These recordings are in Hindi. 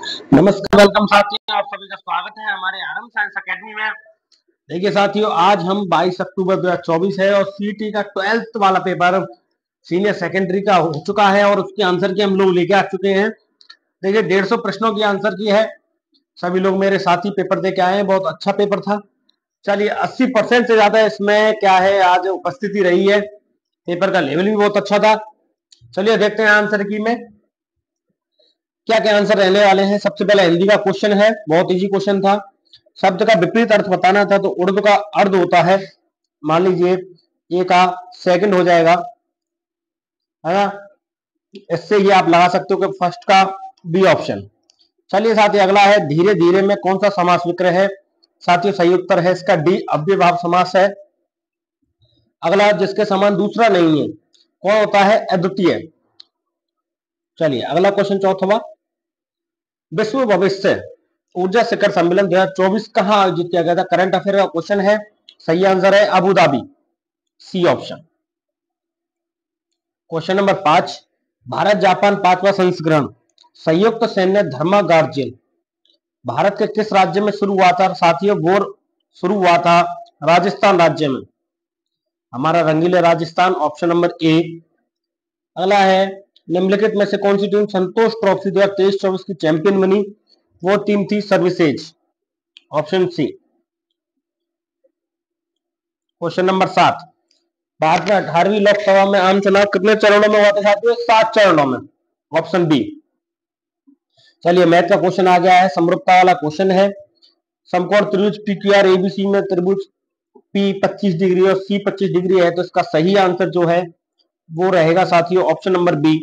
नमस्कार, वेलकम साथियों, आप सभी का स्वागत है हमारे आरएम साइंस एकेडमी में। देखिए साथियों, आज हम 22 अक्टूबर 2024 है और सीटी का 12th वाला पेपर सीनियर सेकेंडरी का हो चुका है और उसके आंसर की हम लोग लेके आ चुके हैं। देखिए 150 प्रश्नों की आंसर की है। सभी लोग मेरे साथ ही पेपर दे के आए हैं, बहुत अच्छा पेपर था। चलिए 80% से ज्यादा इसमें क्या है आज उपस्थिति रही है। पेपर का लेवल भी बहुत अच्छा था। चलिए देखते हैं आंसर की में क्या क्या आंसर रहने वाले हैं। सबसे पहले हिंदी का क्वेश्चन है, बहुत इजी क्वेश्चन था। शब्द का विपरीत अर्थ बताना था तो उर्दू का अर्ध होता है, मान लीजिए ए का सेकंड हो जाएगा, है ना। इससे ये आप लगा सकते हो कि फर्स्ट का बी ऑप्शन। चलिए साथियों अगला है, धीरे धीरे में कौन सा समास विक्रय है। साथियों सही उत्तर है इसका डी, अव्ययभाव समास है। अगला, जिसके समान दूसरा नहीं है कौन होता है, अद्वितीय। चलिए अगला क्वेश्चन चौथा, विश्व भविष्य ऊर्जा शिखर सम्मेलन 2024 कहां आयोजित किया गया था। करंट अफेयर का क्वेश्चन है, सही आंसर है Abu Dhabi, C option. Question number 5, Bharat Japan 5वां संस्करण संयुक्त सैन्य धर्मागार्जन भारत के किस राज्य में शुरू हुआ था। साथियों वो शुरू हुआ था राजस्थान राज्य में, हमारा रंगीले राजस्थान, ऑप्शन नंबर ए। अगला है, निम्नलिखित में से कौन सी टीम संतोष ट्रॉफी 2023-24 की चैंपियन बनी। वो टीम थी services, option C. Question number 7, Bharat में 18वीं लोकसभा में आम चुनाव कितने चरणों में हुआ था। साथियों 7 चरणों में, ऑप्शन बी। चलिए मैथ का क्वेश्चन आ गया है, समरूपता वाला क्वेश्चन है। समकोण त्रिभुज पीक्यूआर एबीसी में त्रिभुज पी 25 डिग्री और सी 25 डिग्री है, तो इसका सही आंसर जो है वो रहेगा साथियों ऑप्शन नंबर बी।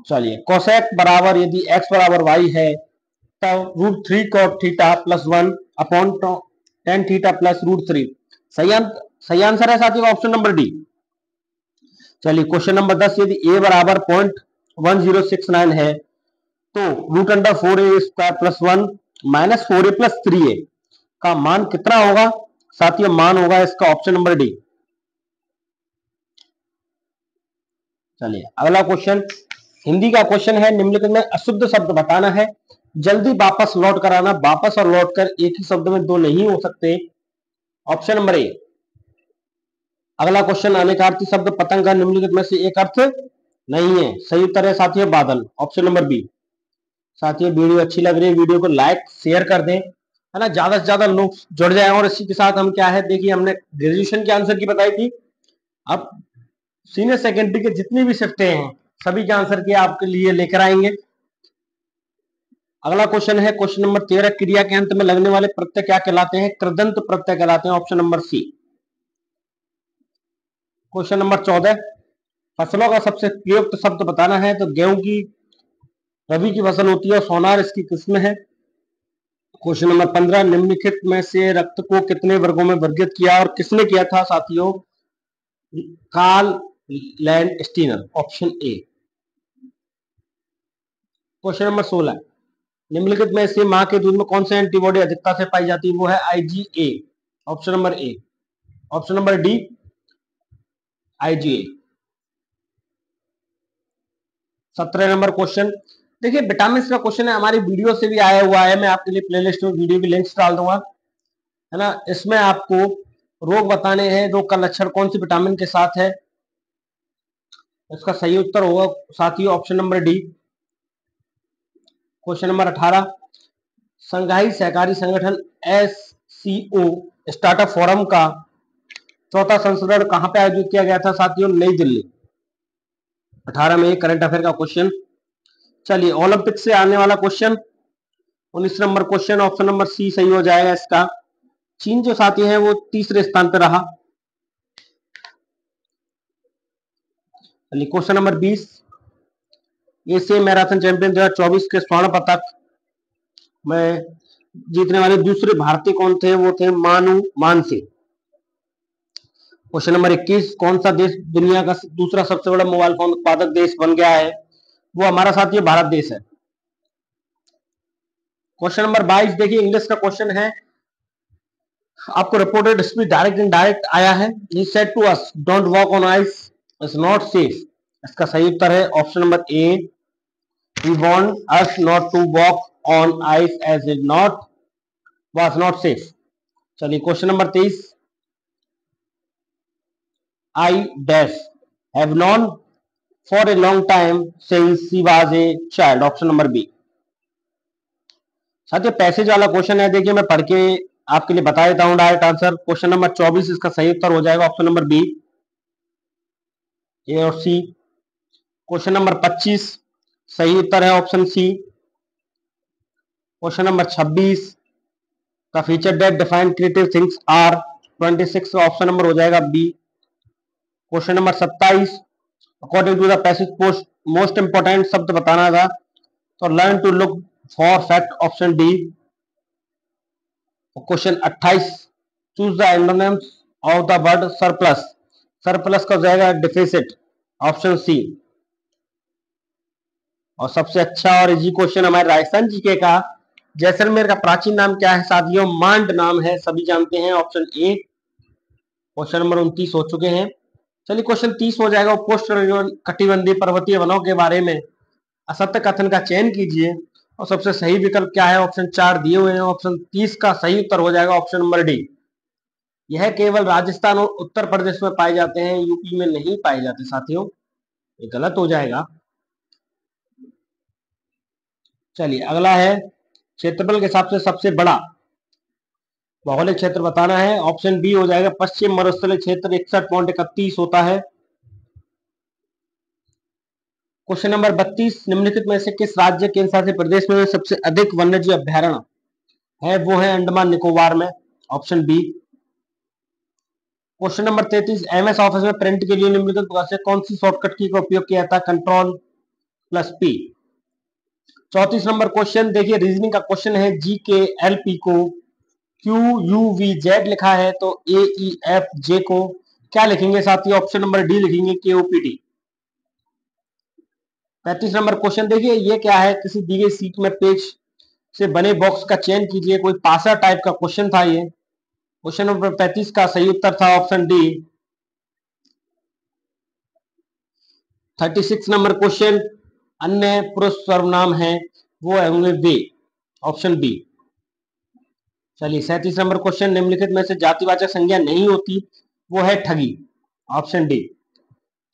चलिए कोसेक बराबर यदि x बराबर y है तब √3 cot theta plus 1 upon tan theta plus √3। सही आंसर है साथियों ऑप्शन नंबर डी। चलिए क्वेश्चन नंबर 10, यदि a बराबर 0.1069 है तो √4a² plus 1 minus 4a plus 3a का मान कितना होगा। साथियों मान होगा इसका ऑप्शन नंबर डी। चलिए अगला क्वेश्चन, हिंदी का क्वेश्चन है, निम्नलिखित में अशुद्ध शब्द बताना है। जल्दी वापस लौट कर आना, वापस और लौट कर एक ही शब्द में दो नहीं हो सकते, ऑप्शन नंबर ए। अगला क्वेश्चन, अनेकार्थी शब्द पतंग का निम्नलिखित में से एक अर्थ नहीं है। सही उत्तर है साथियों बादल, ऑप्शन नंबर बी। साथियों वीडियो अच्छी लग रही है, वीडियो को लाइक शेयर कर दें, है ना, ज्यादा से ज्यादा लोग जुड़ जाए। और इसी के साथ हम क्या है, देखिए हमने ग्रेजुएशन के आंसर की बताई थी, अब सीनियर सेकेंडरी के जितनी भी शिफ्टें हैं सभी के आंसर के आपके लिए लेकर आएंगे। अगला क्वेश्चन है क्वेश्चन नंबर 13, क्रिया के अंत में लगने वाले प्रत्यय क्या कहलाते हैं। कृदंत प्रत्यय कहलाते हैं, option number C. Question number 14, फसलों का सबसे प्रयुक्त शब्द बताना है, तो गेहूं की रबी की फसल होती है और सोनार इसकी किस्म है। क्वेश्चन नंबर 15, निम्नलिखित में से रक्त को कितने वर्गों में वर्गीकृत किया और किसने किया था। साथियों Karl Landsteiner, option A. Question number 16, निम्नलिखित में से मां के दूध में कौन से एंटीबॉडी अधिकता से पाई जाती है। वो है आईजीए, ऑप्शन नंबर ए। Option number D IgA. 17 number question, देखिए विटामिन का क्वेश्चन है, हमारी वीडियो से भी आया हुआ है, मैं आपके लिए प्लेलिस्ट में वीडियो की लिंक्स डाल दूंगा, है ना। इसमें आपको रोग बताने हैं, रोग का लक्षण कौन सी विटामिन के साथ है। इसका सही उत्तर होगा साथियों option number D. Question number 18, संघाई सहकारी संगठन एससीओ स्टार्टअप फोरम का चौथा संस्करण कहां पे आयोजित किया गया था। साथियों नई दिल्ली, 18 में करंट अफेयर का क्वेश्चन। चलिए ओलंपिक से आने वाला क्वेश्चन, 19 नंबर क्वेश्चन, ऑप्शन नंबर सी सही हो जाएगा इसका। चीन जो साथी है वो तीसरे स्थान पर रहा। Question number 20, Asian marathon champion 2024 के स्वर्ण पदक में जीतने वाले दूसरे भारतीय कौन थे। वो थे मानु मानसिंह। क्वेश्चन नंबर 21, कौन सा देश दुनिया का दूसरा सबसे बड़ा मोबाइल फोन उत्पादक देश बन गया है। वो हमारा साथी भारत देश है। क्वेश्चन नंबर 22, देखिए इंग्लिश का क्वेश्चन है, आपको रिपोर्टेड स्पीच डायरेक्ट इनडायरेक्ट आया है। He said to us don't walk on ice, it's not safe. इसका सही उत्तर है option number A. He warned us not to walk on ice as it was not safe. चलिए question number 23, I dash have known for a long time since he was a child. Option number B. साथियों पैसेज वाला क्वेश्चन है, देखिए मैं पढ़ के आपके लिए बता देता हूं डायरेक्ट आंसर। क्वेश्चन नंबर 24 इसका सही उत्तर हो जाएगा ऑप्शन नंबर बी, ए और सी। क्वेश्चन नंबर 25 सही उत्तर है option C. Question number 26, the feature that define creative things are 26 option number हो जाएगा B. Question number 27, according to the passage post most important शब्द बताना था, तो learn to look for fact option D. Question 28, choose the antonyms of the word surplus, surplus का हो जाएगा डिफिसिट ऑप्शन सी। और सबसे अच्छा और इजी क्वेश्चन हमारे राजस्थान जीके का, जैसलमेर का प्राचीन नाम क्या है साथियों? मांड नाम है, सभी जानते हैं, ऑप्शन ए। क्वेश्चन नंबर 29 हो चुके हैं। चलिए क्वेश्चन 30 हो जाएगा, पोस्ट कटिबंधीय पर्वतीय वनों के बारे में असत्य कथन का चयन कीजिए और सबसे सही विकल्प क्या है? ऑप्शन 4 दिए हुए हैं। ऑप्शन 30 का सही उत्तर हो जाएगा ऑप्शन नंबर डी। यह केवल राजस्थान और उत्तर प्रदेश में पाए जाते हैं, यूपी में नहीं पाए जाते साथियों, ये गलत हो जाएगा। चलिए अगला है क्षेत्रफल के हिसाब से सबसे बड़ा भौगोलिक क्षेत्र बताना है, ऑप्शन बी हो जाएगा पश्चिम मरुस्थलीय क्षेत्र, 61.31 होता है। क्वेश्चन नंबर 32, निम्नलिखित में से किस राज्य केंद्र शासित प्रदेश में सबसे अधिक वन्यजीव अभ्यारण्य है? वो है अंडमान निकोबार में, option B. Question number 33, MS office में प्रिंट के लिए निम्नलिखित से कौन सी शॉर्टकट की का उपयोग किया था? कंट्रोल+P। 34 नंबर क्वेश्चन, देखिए रीजनिंग का क्वेश्चन है, GKLP को QUVZ लिखा है, तो AEFJ को क्या लिखेंगे साथियों? ऑप्शन नंबर डी लिखेंगे, KOPT। 35 नंबर क्वेश्चन, देखिए ये क्या है, किसी दी गई सीट में पेज से बने बॉक्स का चयन कीजिए, कोई पासा टाइप का क्वेश्चन था ये। क्वेश्चन नंबर 35 का सही उत्तर था ऑप्शन डी। 36 नंबर क्वेश्चन, अन्य पुरुष सर्वनाम है, वो होंगे वे, ऑप्शन बी। चलिए 37 नंबर क्वेश्चन, निम्नलिखित में से जातिवाचक संज्ञा नहीं होती, वो है ठगी, ऑप्शन डी।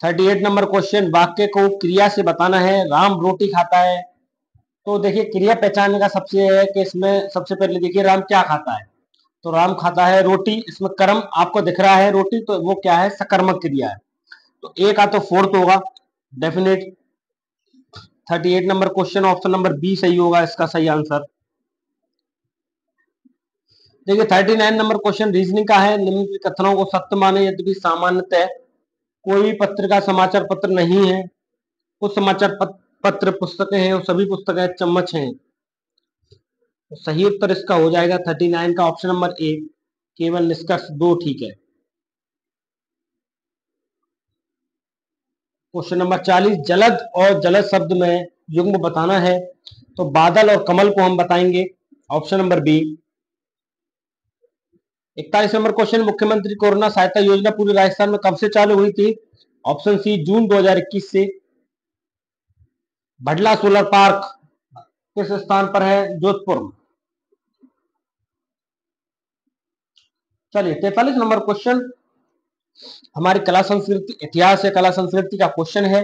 38 नंबर क्वेश्चन, वाक्य को क्रिया से बताना है, राम रोटी खाता है, तो देखिए क्रिया पहचानने का सबसे है कि इसमें सबसे पहले देखिए राम क्या खाता है, तो राम खाता है रोटी, इसमें कर्म आपको दिख रहा है रोटी, तो वो क्या है? सकर्मक क्रिया है, तो ए का तो फोर्थ होगा definite. 38 number question, option number B सही होगा इसका सही आंसर। देखिए 39 नंबर क्वेश्चन रीजनिंग का है, निम्नलिखित कथनों को सत्य माने यद्यपि सामान्यतः कोई पत्रिका समाचार पत्र नहीं है, कुछ समाचार पत्र पुस्तकें हैं और सभी पुस्तकें चम्मच हैं, तो सही उत्तर इसका हो जाएगा 39 का ऑप्शन नंबर ए, केवल निष्कर्ष 2 ठीक है। क्वेश्चन नंबर 40, जलद और जलद शब्द में युग्म बताना है, तो बादल और कमल को हम बताएंगे, option number B. 41 number question, मुख्यमंत्री कोरोना सहायता योजना पूरे राजस्थान में कब से चालू हुई थी? ऑप्शन सी जून 2021 से। भडला सोलर पार्क किस स्थान पर है? जोधपुर में। चलिए 43 नंबर क्वेश्चन, हमारी कला संस्कृति इतिहास या कला संस्कृति का क्वेश्चन है,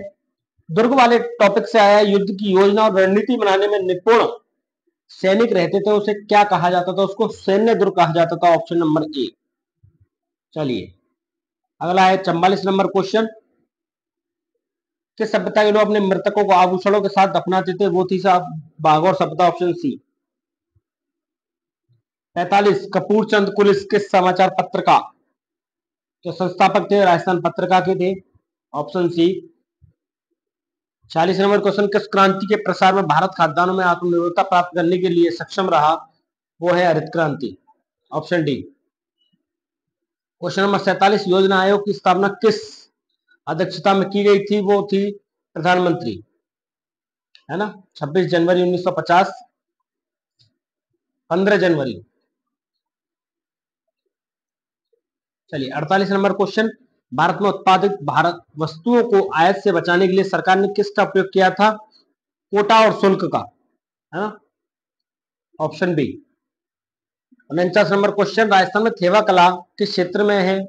दुर्ग वाले टॉपिक से आया, युद्ध की योजना और रणनीति बनाने में निपुण सैनिक रहते थे, उसे क्या कहा जाता था? उसको सैन्य दुर्ग कहा जाता था, ऑप्शन नंबर ए। चलिए अगला है 44 नंबर क्वेश्चन, किस सभ्यता के लोग अपने मृतकों को आभूषणों के साथ दफनाते थे? वो थी साहब बागौर सभ्यता, ऑप्शन सी। 45, कपूर चंद कुलिस किस समाचार पत्र का जो संस्थापक थे? राजस्थान पत्रिका के थे, ऑप्शन सी। 40 नंबर क्वेश्चन, किस क्रांति के प्रसार में भारत खाद्यान्नों में आत्मनिर्भरता प्राप्त करने के लिए सक्षम रहा? वो है हरित क्रांति, ऑप्शन डी। क्वेश्चन नंबर 47, योजना आयोग की स्थापना किस अध्यक्षता में की गई थी? वो थी प्रधानमंत्री, है ना, 26 जनवरी 1950, 15 जनवरी। चलिए 48 नंबर क्वेश्चन, भारत में उत्पादित भारत वस्तुओं को आयात से बचाने के लिए सरकार ने किसका उपयोग किया था? कोटा और शुल्क का, है ना, option B. 49 number question, Rajasthan में थेवा कला किस क्षेत्र में है,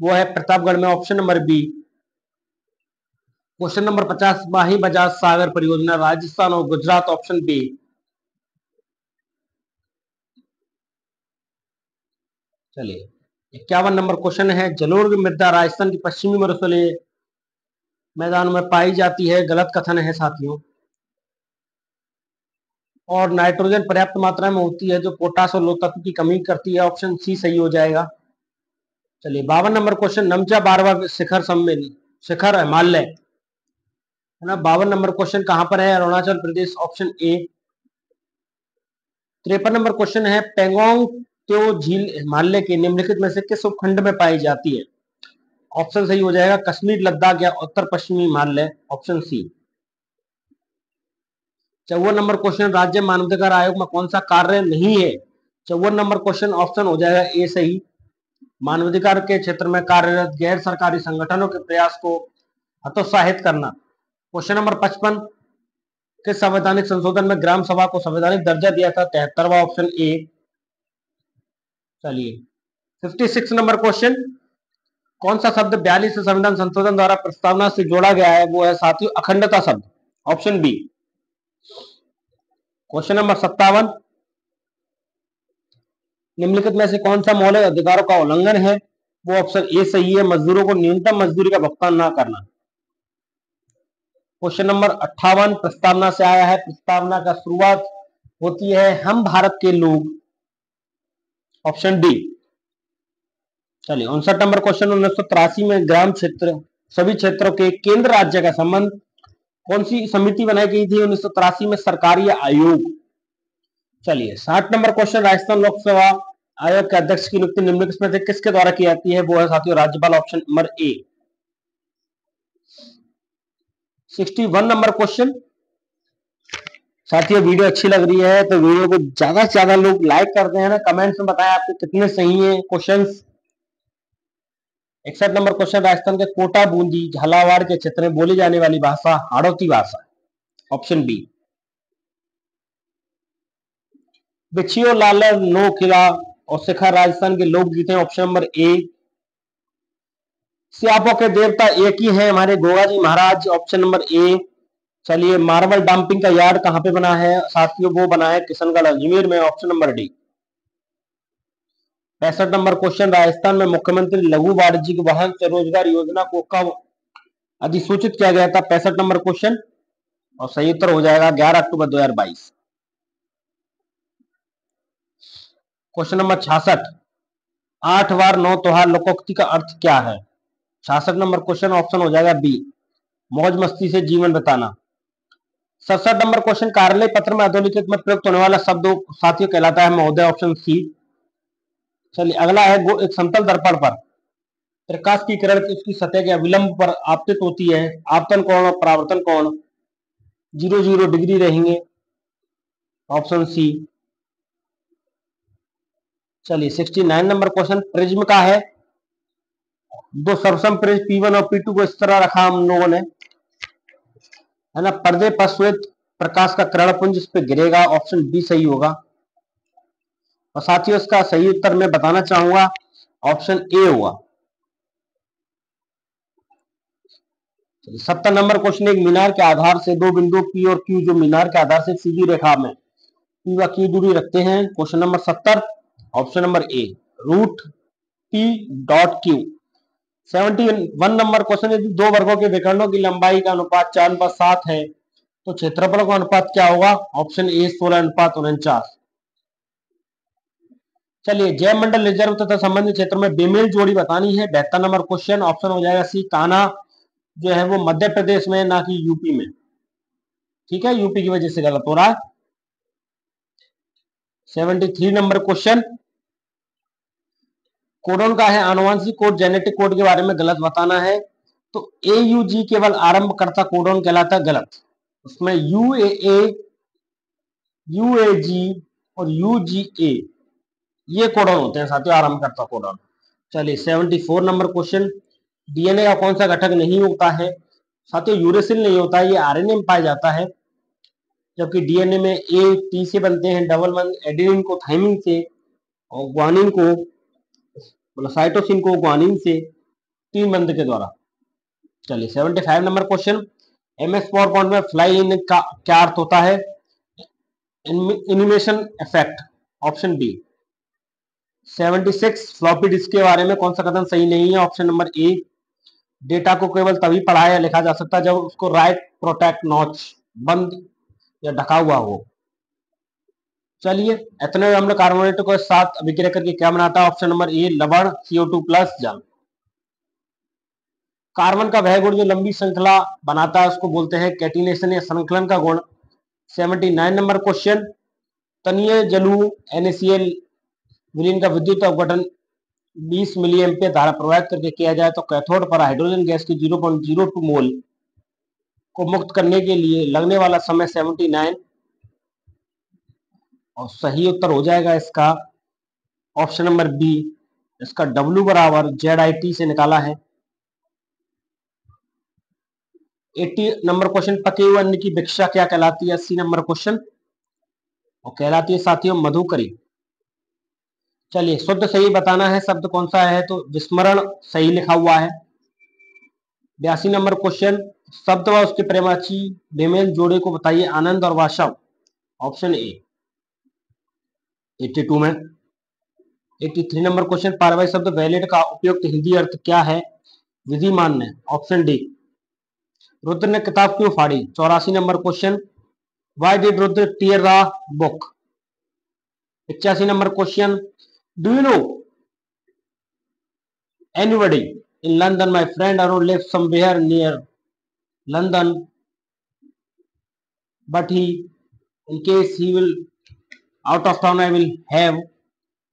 वो है प्रतापगढ़ में, option number B. Question number 50, Mahi Bajaj Sagar परियोजना राजस्थान और गुजरात, ऑप्शन बी। चलिए 51 नंबर क्वेश्चन है, जलोढ़ मृदा राजस्थान की पश्चिमी मरुस्थलीय मैदान में पाई जाती है, गलत कथन है साथियों। और नाइट्रोजन पर्याप्त मात्रा में होती है जो पोटास और लोह तत्व की कमी करती है, ऑप्शन सी सही हो जाएगा। चलिए 52 नंबर क्वेश्चन, नमचा बारवा शिखर सम्मेलन शिखर हिमालय, है ना, 52 नंबर क्वेश्चन कहां पर है, Arunachal Pradesh, option A. 53 number question है, पेंगोंग त्यो झील हिमालय के निम्नलिखित में से किस उपखंड में पाई जाती है, ऑप्शन सही हो जाएगा कश्मीर, लद्दाख या उत्तर पश्चिमी Himalaya, option C. 54 number question, राज्य मानवाधिकार आयोग में कौन सा कार्य नहीं है, 54 नंबर क्वेश्चन ऑप्शन हो जाएगा ए सही। मानवाधिकार के क्षेत्र में कार्यरत गैर सरकारी संगठनों के प्रयास को हतोत्साहित करना। क्वेश्चन नंबर 55, किस संवैधानिक संशोधन में ग्राम सभा को संवैधानिक दर्जा दिया था, 73वां, ऑप्शन ए। चलिए 56 नंबर क्वेश्चन, कौन सा शब्द 42 संविधान संशोधन द्वारा प्रस्तावना से जोड़ा गया है, वो है साथियों अखंडता शब्द, ऑप्शन बी। क्वेश्चन नंबर 57, निम्नलिखित में से कौन सा मौलिक अधिकारों का उल्लंघन है, वो ऑप्शन ए सही है, मजदूरों को न्यूनतम मजदूरी का भुगतान ना करना। क्वेश्चन नंबर 58 प्रस्तावना से आया है, प्रस्तावना का शुरुआत होती है हम भारत के लोग, ऑप्शन डी। चलिए 59 नंबर क्वेश्चन, 1983 में ग्राम क्षेत्र सभी क्षेत्रों के केंद्र राज्य का संबंध कौन सी समिति बनाई गई थी 1983 में, सरकारी आयोग। चलिए 60 नंबर क्वेश्चन, राजस्थान लोकसेवा आयोग के अध्यक्ष की नियुक्ति निम्नलिखित में से किसके द्वारा की जाती है, वो है साथियों राज्यपाल, ऑप्शन नंबर ए। 61 नंबर क्वेश्चन, साथियों वीडियो अच्छी लग रही है तो वीडियो को ज्यादा से ज्यादा लोग लाइक करते हैं ना, कमेंट्स में बताएं आपके कितने सही है क्वेश्चंस। 61 नंबर क्वेश्चन, राजस्थान के कोटा, बूंदी, झालावाड़ के क्षेत्र में बोली जाने वाली भाषा हाड़ौती भाषा, ऑप्शन बी। बिछियो लालर नो किला और शिखर राजस्थान के लोकगीत हैं, ऑप्शन नंबर ए। सियापों के देवता एक ही है हमारे गोगा जी महाराज, ऑप्शन नंबर ए। चलिए मार्बल डंपिंग का यार्ड कहां पे बना है साथियों, वो बना है किशनगढ़ अजमेर में, option number D. 65 number question, Rajasthan में मुख्यमंत्री लघु वाणिज्यिक वाहन स्वरोजगार योजना को कब अधिसूचित किया गया था, 65 नंबर क्वेश्चन, और सही उत्तर हो जाएगा 11 अक्टूबर 2022। क्वेश्चन नंबर 66, 8 बार 9 त्योहार लोकोक्ति का अर्थ क्या है, 66 नंबर क्वेश्चन, ऑप्शन हो जाएगा बी, मौज मस्ती से जीवन बिताना। 67 नंबर क्वेश्चन, कार्यालय पत्र में अधोलिखित में प्रयुक्त होने वाला शब्द साथियों कहलाता है महोदय, ऑप्शन सी। चलिए अगला है, एक समतल दर्पण पर प्रकाश की किरण उसकी सतह के अविलंब पर आपतित होती है, आपतन कोण और परावर्तन कोण 0 डिग्री रहेंगे, ऑप्शन सी। चलिए 69 नंबर क्वेश्चन, प्रिज्म का है, दो सर्वसम प्रिज्म P1 और P2 को इस तरह रखा हम लोगों ने, है ना, पर्दे पर श्वेत प्रकाश का किरण पुंज इस पे गिरेगा, ऑप्शन बी सही होगा। और साथियों इसका सही उत्तर मैं बताना चाहूंगा, ऑप्शन ए होगा। 70 नंबर क्वेश्चन, एक मीनार के आधार से दो बिंदु P और Q जो मीनार के आधार से सीधी रेखा में P व Q दूरी रखते हैं, question number 70, option number A, root P dot Q। 71 number question, यदि दो वर्गों के विकर्णों की लंबाई का अनुपात 4:7 है तो क्षेत्रफल का अनुपात क्या होगा, ऑप्शन ए 16:49। चलिए जैव मंडल रिजर्व तथा संबंधित क्षेत्रों में बेमेल जोड़ी बतानी है, 72 नंबर क्वेश्चन, ऑप्शन हो जाएगा सी, कान्हा जो है वो मध्य प्रदेश में ना कि यूपी में, ठीक है, यूपी की वजह से गलत हो रहा है। 73 नंबर क्वेश्चन, कोडोन का है आनुवंशिक कोड, जेनेटिक कोड के बारे में गलत बताना है, तो AUG केवल आरंभकर्ता कोडोन कहलाता है, गलत, उसमें UAA, UAG और UGA ये कोडोन होते हैं साथियों, आरंभकर्ता कोडोन। चलिए 74 नंबर क्वेश्चन, डीएनए का कौन सा घटक नहीं होता है साथियों, यूरेसिल नहीं होता है, ये आरएनए में पाया जाता है। जबकि डीएनए में ए टी से बनते हैं, डबल बंध एडेनिन को थाइमिन से और ग्वानिन को मतलब साइटोसिन को ग्वानिन से, 3 बंध के द्वारा। चलिए 75 number question, MS PowerPoint में फ्लाई इन का क्या अर्थ होता है? Animation effect, option B. 76 floppy disk के बारे में कौन सा कथन सही नहीं है? ऑप्शन नंबर ए। डेटा को केवल तभी पढ़ा या लिखा जा सकता है जब उसको राइट प्रोटेक्ट नॉच बंद या ढका हुआ हो। चलिए एथेनॉल अम्ल कार्बोनेट को साथ अभिक्रिया करके क्या बनाता है? ऑप्शन नंबर ए लवण CO2 प्लस जल। कार्बन का वह गुण जो लंबी श्रृंखला बनाता है उसको बोलते हैं कैटिनेशन या संकलन का गुण। 79 नंबर क्वेश्चन, तनीय जलू NaCl विलीन का विद्युत अपघटन 20 मिली एम्पियर धारा प्रवाहित करके किया जाए तो कैथोड पर हाइड्रोजन गैस की 0.02 मोल को मुक्त करने के लिए लगने वाला समय 79, और सही उत्तर हो जाएगा इसका ऑप्शन नंबर बी। इसका W बराबर ZIT से निकाला है। 80 नंबर क्वेश्चन, पके हुए अन्न की भिक्षा क्या कहलाती है? 80 नंबर क्वेश्चन, और कहलाती है साथियों मधुकरी। चलिए शुद्ध सही बताना है शब्द कौन सा है, तो विस्मरण सही लिखा हुआ है। 82 नंबर क्वेश्चन, शब्द व उसके प्रेमाची बेमेल जोड़े को बताइए, आनंद और वाशव। Option A. 82 में 83 नंबर क्वेश्चन, पारिवारिक शब्द वैलिड का उपयुक्त हिंदी अर्थ क्या है? विधि मान्य। Option D. रुद्र ने किताब क्यों फाड़ी? 84 number question, why did Rudra tier the book? 85 number question, do you know anybody in London? My friend Arun lives somewhere near London, but in case he will out of town, I will have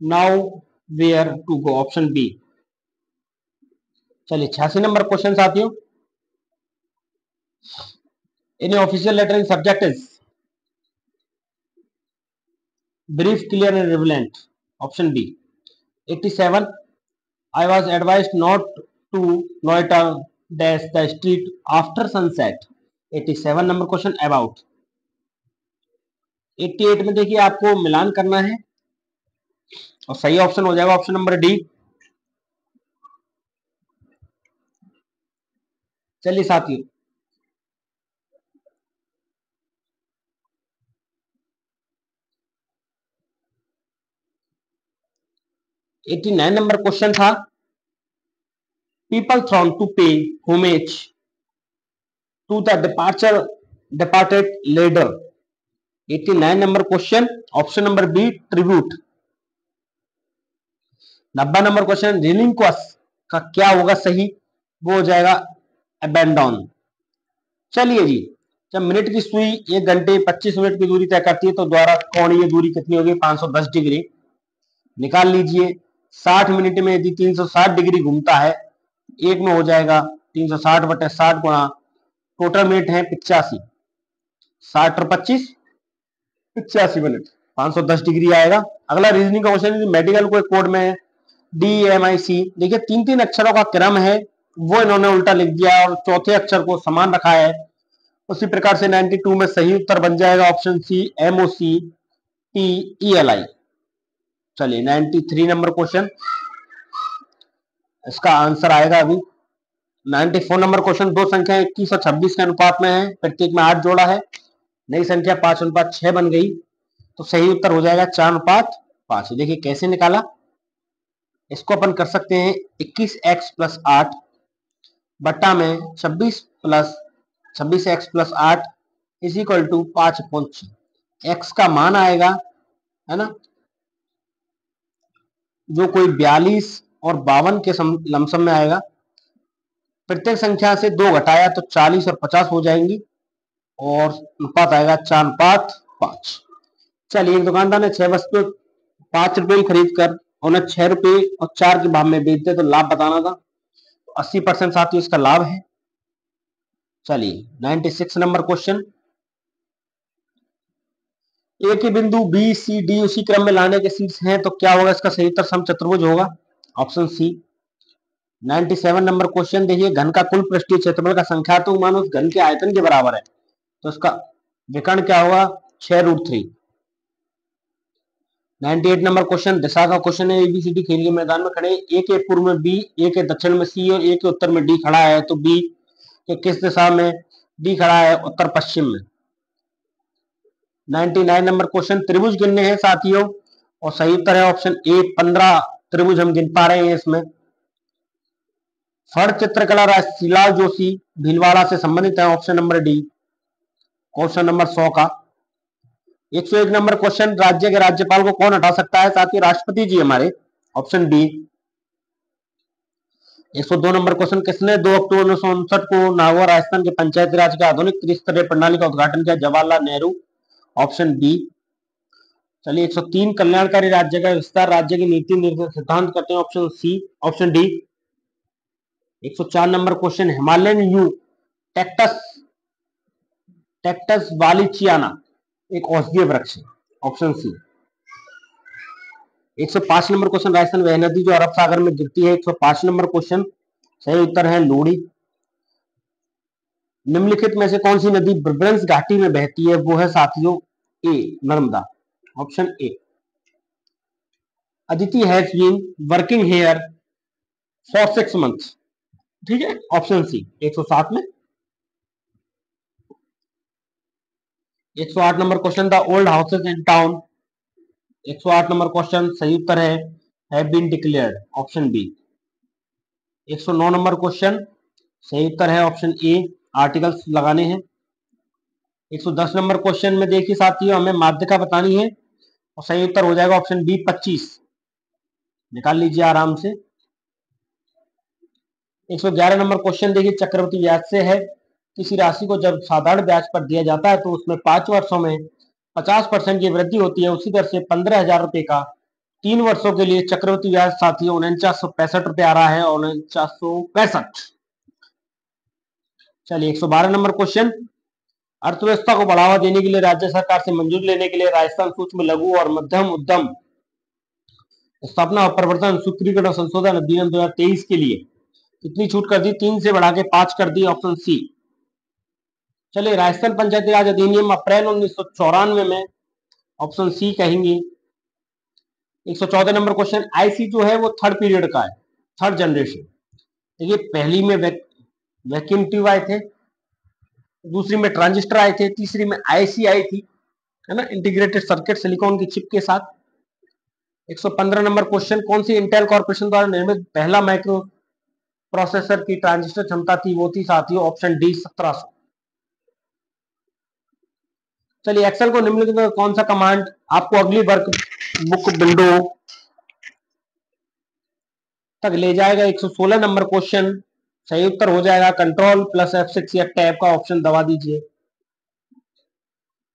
now where to go. Option B. चलिए 86 नंबर क्वेश्चन साथियों, any official letter in subject is brief, clear and relevant. Option B. 87, I was advised not to loiter dash the street after sunset. 87 number question, about. 88 में देखिए आपको मिलान करना है और सही ऑप्शन हो जाएगा ऑप्शन नंबर डी। चलिए साथियों, एटी 89 नंबर क्वेश्चन था, people thrown to pay homage to the departed leader. 89 number question, option number B tribute. 90 number question, relinquish का क्या होगा सही? वो हो जाएगा अबैंडन। चलिए जी, जब मिनट की सुई 1 घंटे 25 मिनट की दूरी तय करती है तो द्वारा कोणीय दूरी कितनी होगी? 510 डिग्री। निकाल लीजिए, 60 मिनट में यदि 360 डिग्री घूमता है, एक में हो जाएगा 360 बटे 60 गुणा टोटल मिनट है 85, 60 और 25 85 मिनट, 510 डिग्री आएगा। अगला रीजनिंग का क्वेश्चन, मेडिकल को कोड में DMIC, देखिए 3 अक्षरों का क्रम है वो इन्होंने उल्टा लिख दिया और चौथे अक्षर को समान रखा है। उसी प्रकार से 92 में सही उत्तर बन जाएगा ऑप्शन सी MOCTELI। चलिए 93 नंबर क्वेश्चन, इसका आंसर आएगा अभी। 94 नंबर क्वेश्चन, दो संख्या 21 और 26 के अनुपात में है, प्रत्येक में 8 जोड़ा है, नई संख्या 5:6 बन गई, तो सही उत्तर हो जाएगा 4:5। देखिए कैसे निकाला, इसको अपन कर सकते हैं 21x + 8 बट्टा में 26x + 8 is equal to 5/6। x का मान आएगा, है ना, जो कोई 42 और 52 के लमसम में आएगा। प्रत्येक संख्या से 2 घटाया तो 40 और 50 हो जाएंगी और अनुपात आएगा 4:5। चलिए, एक दुकानदार ने 6 वस्तु 5 रुपए खरीद कर उन्हें 6 रुपए और 4 के भाव में बेचते तो लाभ बताना था। 80% साथियों इसका लाभ है। चलिए 96 नंबर क्वेश्चन, एक ही बिंदु BCD उसी क्रम में लाने के शीर्ष हैं तो क्या होगा? इसका सही उत्तर समचतुर्भुज होगा, ऑप्शन सी। 97 नंबर क्वेश्चन, देखिए घन का कुल पृष्ठीय क्षेत्रफल का संख्यात्मक मान उस घन के आयतन के बराबर है, तो इसका विकर्ण क्या होगा? 6√3। 98 नंबर क्वेश्चन दिशा का क्वेश्चन है। एबीसीडी खेल के मैदान में खड़े ए के पूर्व में बी, ए के दक्षिण में सी और ए के उत्तर में डी खड़ा है, तो बी के किस दिशा में डी खड़ा है? उत्तर पश्चिम में। 99 नंबर क्वेश्चन त्रिभुज गिनने हैं साथियों, और सही उत्तर है ऑप्शन ए 15 त्रिभुज हम गिन पा रहे हैं इसमें। फड़ चित्रकला शिलाल जोशी भीलवाड़ा से संबंधित है, option number D question number 100 का। 101 नंबर क्वेश्चन राज्य के राज्यपाल को कौन हटा सकता है? साथियों राष्ट्रपति जी हमारे, ऑप्शन डी। 102 नंबर क्वेश्चन किसने 2 अक्टूबर 1959 को नागौर राजस्थान के पंचायती राज के आधुनिक त्रिस्तरीय प्रणाली का उद्घाटन किया? Jawaharlal Nehru, option B. चलिए 103 कल्याणकारी राज्य का विस्तार राज्य की नीति निर्देश सिद्धांत करते हैं, option C, option D. 104 number question Himalayan yew टेक्टस वालिचियाना एक औषधीय वृक्ष है, option C. 105 number question Rajasthan वह नदी जो अरब सागर में गिरती है? 105 नंबर क्वेश्चन सही उत्तर है लोड़ी। निम्नलिखित में से कौन सी नदी ब्रब्रंस घाटी में बहती है? वो है साथियों A Narmada, option A. Aditi has been working here for 6 months, ठीक है, ऑप्शन सी 107 में। 108 number question the old houses in town, 108 number question सही उत्तर है have been declared, option B. 109 number question सही उत्तर है ऑप्शन ए आर्टिकल्स लगाने हैं। 110 नंबर क्वेश्चन में देखिए साथियों हमें माध्यिका बतानी है, और सही उत्तर हो जाएगा ऑप्शन बी 25, निकाल लीजिए आराम से। 111 नंबर क्वेश्चन देखिए चक्रवृद्धि ब्याज से है। किसी राशि को जब साधारण ब्याज पर दिया जाता है तो उसमें 5 वर्षों में 50% की वृद्धि होती है, उसी दर से 15,000 रुपए का 3 वर्षों के लिए चक्रवृद्धि ब्याज साथियों 4965 रुपए आ रहा है, 4965। चलिए 112 नंबर क्वेश्चन अर्थव्यवस्था को बढ़ावा देने के लिए राज्य सरकार से मंजूरी लेने के लिए राजस्थान सूक्ष्म लघु और मध्यम उद्यम स्थापना और प्रवर्तन सूत्रीकरण संशोधन अधिनियम 2023 के लिए कितनी छूट कर दी? 3 से बढ़ा के 5 कर दी, ऑप्शन सी। चलिए राजस्थान पंचायती राज अधिनियम अप्रैल 1994 में, ऑप्शन सी कहेंगे। 114 नंबर क्वेश्चन आईसी जो है वो थर्ड पीरियड का है, थर्ड जनरेशन। देखिए पहली में वैक्यूम ट्यूब आए थे, दूसरी में ट्रांजिस्टर आए थे, तीसरी में आईसी आई थी, है ना, इंटीग्रेटेड सर्किट सिलिकॉन की चिप के साथ। 115 नंबर क्वेश्चन कौन सी इंटेल कॉर्पोरेशन द्वारा निर्मित पहला माइक्रो प्रोसेसर की ट्रांजिस्टर क्षमता थी? वो थी साथियों ऑप्शन डी 1700। चलिए एक्सेल को निम्नलिखित में कौन सा कमांड आपको अगली वर्क बुक विंडो तक ले जाएगा? 116 नंबर क्वेश्चन सही उत्तर हो जाएगा कंट्रोल प्लस F6 या टैब का ऑप्शन दबा दीजिए।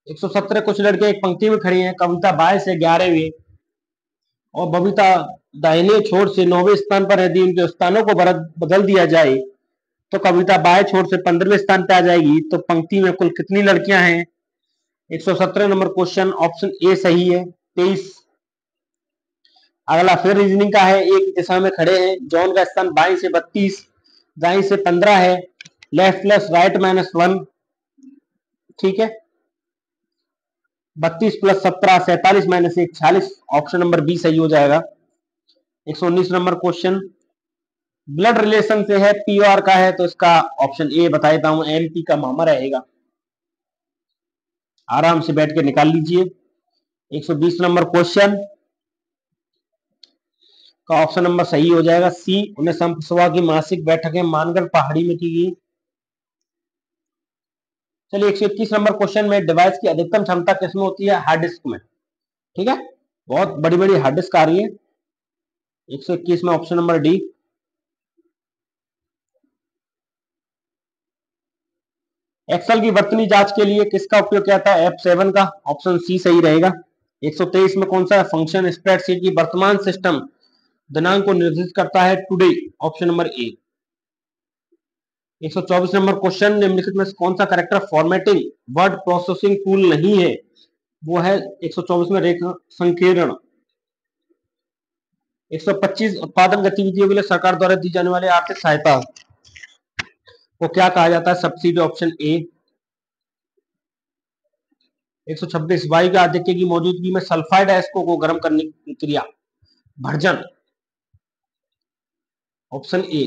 117 कुछ लड़के एक पंक्ति में खड़ी हैं, कविता बाएं से 11वें और बबीता दाहिने छोर से 9वें स्थान पर। यदि उनके स्थानों को बदल दिया जाए तो कविता बाएं छोर से 15वें स्थान पे आ जाएगी। तो पंक्ति में कुल कितनी लड़कियां हैं? 117 नंबर क्वेश्चन ऑप्शन ए सही है 23। अगला फिर रीजनिंग का है, एक दिशा में खड़े हैं, जॉन का स्थान बाएं से 32, दाएं से 15 है, लेफ्ट प्लस राइट -1, ठीक है, 32 + 17 47 - 1 46, ऑप्शन नंबर बी सही हो जाएगा। 119 नंबर क्वेश्चन ब्लड रिलेशन से है, पी आर का है, तो इसका ऑप्शन ए बता देता हूं एमपी का मामा रहेगा, आराम से बैठ के निकाल लीजिए। 120 नंबर क्वेश्चन का ऑप्शन नंबर सही हो जाएगा सी 19 की मासिक बैठकें मानगढ़ पहाड़ी में की गई। चलिए 121 नंबर क्वेश्चन में डिवाइस की अधिकतम क्षमता किसमें होती है? हार्ड डिस्क में, ठीक है, बहुत बड़ी बड़ी हार्ड डिस्क आ रही है। 121 में ऑप्शन नंबर डी। एक्सेल की वर्तनी जांच के लिए किसका उपयोग किया था? F7 का, ऑप्शन सी सही रहेगा। 123 में कौन सा फंक्शन स्प्रेडशीट की वर्तमान सिस्टम दिनांक को निर्धारित करता है? टुडे, ऑप्शन नंबर ए। 124 नंबर क्वेश्चन निम्नलिखित में कौन सा character formatting word processing tool नहीं है? वो है 124 में रेखा संकीर्ण। 125 उत्पादन गतिविधियों के लिए सरकार द्वारा दी जाने वाली आर्थिक सहायता को क्या कहा जाता है? Subsidy, option A. 126 वायु के आधिक्य की मौजूदगी में सल्फाइड अयस्कों को गर्म करने की क्रिया भर्जन, ऑप्शन ए।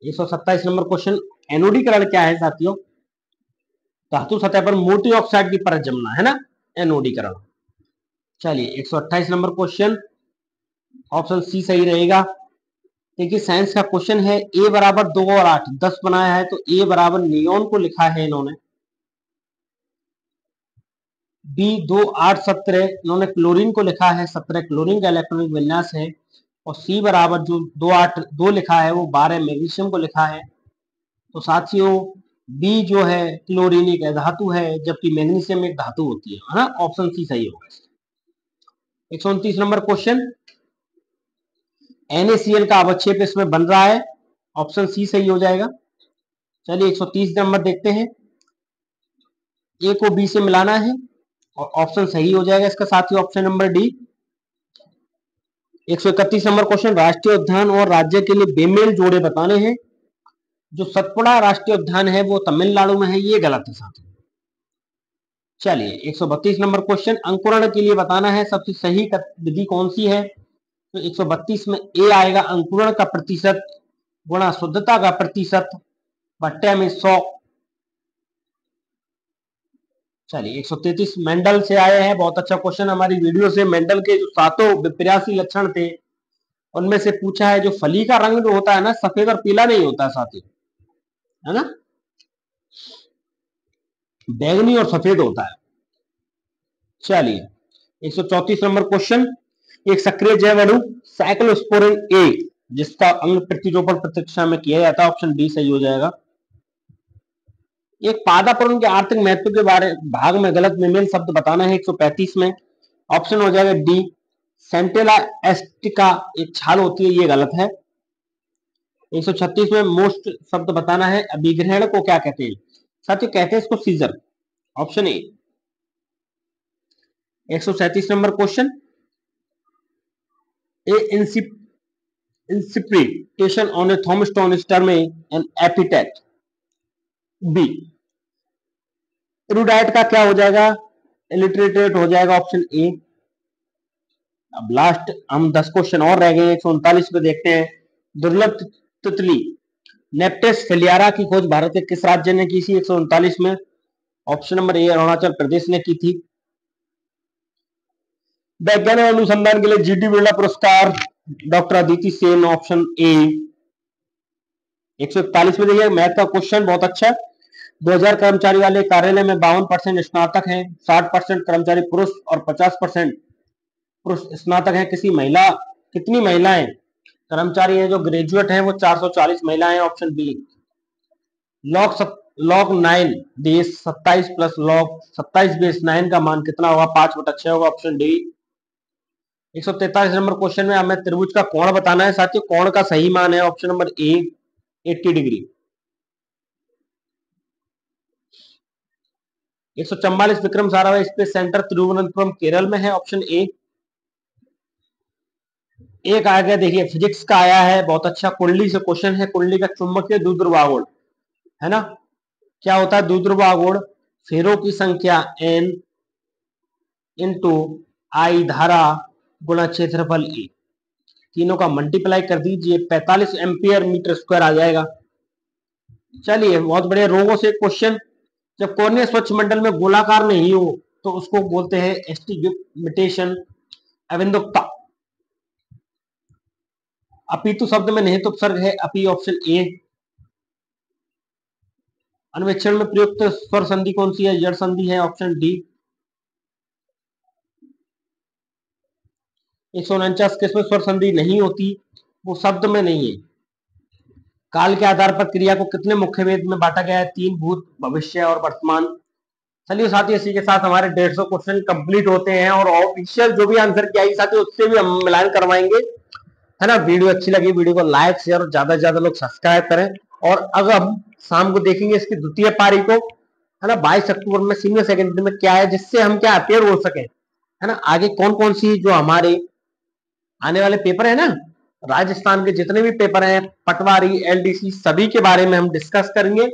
127 नंबर क्वेश्चन, एनोडीकरण क्या है साथियों? धातु सतह पर मोटी ऑक्साइड की परत जमना, है ना, एनोडीकरण। चलिए 128 नंबर क्वेश्चन, ऑप्शन सी सही रहेगा। देखिए साइंस का क्वेश्चन है, ए बराबर 2 और 8 10 बनाया है, तो ए बराबर नियोन को लिखा है इन्होंने, बी 2 8 17 इन्होंने क्लोरीन को लिखा है, 17 क्लोरीन का इलेक्ट्रॉनिक विन्यास है, और सी बराबर जो 2 8 2 लिखा है वो 12 मैग्नीशियम को लिखा है। तो साथियों बी जो है क्लोरीन एक धातु है, जबकि मैग्नीशियम एक धातु होती है ना, ऑप्शन सी सही होगा। 129 नंबर क्वेश्चन, NaCl का अवक्षेप इसमें बन रहा है, ऑप्शन सी सही हो जाएगा। चलिए 130 नंबर देखते हैं, ए को बी से मिलाना है और ऑप्शन सही हो जाएगा इसका साथियों, option number D. 131 number question, राष्ट्रीय उद्यान और राज्य के लिए बेमेल जोड़े बताने हैं। जो सतपुड़ा राष्ट्रीय उद्यान है वो तमिलनाडु में है, ये गलत है साथियों। चलिए 132 नंबर क्वेश्चन, अंकुरण के लिए बताना है सबसे सही विधि कौन सी है। तो 132 में ए आएगा, अंकुरण का प्रतिशत गुणा शुद्धता का प्रतिशत बट्टे में 100। चलिए 133 मेंडल से आए हैं, बहुत अच्छा क्वेश्चन हमारी वीडियो से। मेंडल के जो 7 विपर्यासी लक्षण थे उनमें से पूछा है, जो फली का रंग जो होता है ना, सफेद और पीला नहीं होता साथी, है ना, बैंगनी और सफेद होता है। चलिए 134 नंबर क्वेश्चन, एक सक्रिय जैव अणु साइक्लोस्पोरिन ए जिसका अंग प्रतिरोपण प्रतीक्षा में किया जाता है, ऑप्शन बी सही हो जाएगा। एक पादापुरण के आर्थिक महत्व के बारे भाग में गलत मेमेल शब्द बताना है 135 में, ऑप्शन हो जाएगा डी, सेंटेला एस्टिका एक छाल होती है, ये गलत है। 136 में मोस्ट शब्द बताना है, अभिग्रहण को क्या कहते हैं साथियों? कहते हैं इसको seizure, option A. 137 number question, a interpretation on a tombstone term an epitaph, B erudite का क्या हो जाएगा? इलिटरेटेड हो जाएगा, ऑप्शन ए। अब लास्ट हम 10 क्वेश्चन और रह गए, 139 पे देखते हैं, दुर्लभ तितली नेप्टेस फिलियारा की खोज भारत के किस राज्य ने की थी 139 में? ऑप्शन नंबर ए, अरुणाचल प्रदेश ने की थी। वैज्ञानिक अनुसंधान के लिए जीडी बिरला पुरस्कार doctor Aditi Sen, option A. 141 में देखिए मैथ का क्वेश्चन बहुत अच्छा, 2000 कर्मचारी वाले कार्यालय में 52% स्नातक हैं, 60% कर्मचारी पुरुष और 50% पुरुष स्नातक हैं। कितनी महिलाएं कर्मचारी हैं जो ग्रेजुएट हैं? वो 440 महिलाएं, option B. Log 9 base 27 plus log 27 base 9 का मान कितना होगा? 5/6 होगा, ऑप्शन डी। 143 नंबर क्वेश्चन में हमें त्रिभुज का कोण बताना है साथियों, कोण का सही मान है ऑप्शन नंबर ए, 80 degree. 144 Vikram Sarabhai space centre Thiruvananthapuram Kerala में है, ऑप्शन ए। एक आ गया देखिए फिजिक्स का आया है, बहुत अच्छा, कुंडली से क्वेश्चन है, कुंडली का चुंबकीय द्विध्रुव आघूर्ण, है ना, क्या होता है द्विध्रुव आघूर्ण? फेरों की संख्या n इंटू आई धारा गुणा क्षेत्रफल ए, तीनों का मल्टीप्लाई कर दीजिए, 45 एम्पियर मीटर स्क्वायर आ जाएगा। चलिए बहुत बड़े रोगों से क्वेश्चन, जब कोर्निया स्वच्छ मंडल में गोलाकार नहीं हो तो उसको बोलते हैं एस्टिग्मेटेशन, अविंदुकता। अपितु शब्द में निहित उपसर्ग है अपी, ऑप्शन ए। अन्वेक्षण में प्रयुक्त स्वर संधि कौन सी है? जड़ संधि है, ऑप्शन डी। 149 किसमें स्वर संधि नहीं होती? वो शब्द में नहीं है। काल के आधार पर क्रिया को कितने मुख्य भेद में बांटा गया है? 3, भूत, भविष्य और वर्तमान। चलिए साथियों इसी के साथ हमारे 150 क्वेश्चन कंप्लीट होते हैं, और ऑफिशियल जो भी आंसर की आई साथियों उससे भी हम मिलान करवाएंगे, है ना। वीडियो अच्छी लगी, वीडियो को लाइक शेयर और ज्यादा से ज्यादा लोग सब्सक्राइब करें। और अगर हम शाम को देखेंगे इसकी द्वितीय पारी को, है ना, 22 अक्टूबर में सीनियर सेकेंडरी में क्या है, जिससे हम क्या अपेयर हो सके, है ना, आगे कौन कौन सी जो हमारे आने वाले पेपर है ना राजस्थान के जितने भी पेपर हैं, पटवारी, एलडीसी, सभी के बारे में हम डिस्कस करेंगे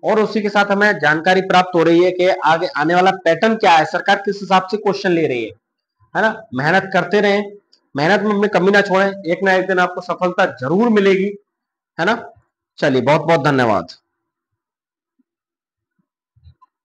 और उसी के साथ हमें जानकारी प्राप्त हो रही है कि आगे आने वाला पैटर्न क्या है, सरकार किस हिसाब से क्वेश्चन ले रही है ना। मेहनत करते रहें, मेहनत में अपनी कमी ना छोड़ें, एक ना एक दिन आपको सफलता जरूर मिलेगी, है ना। चलिए, बहुत बहुत धन्यवाद।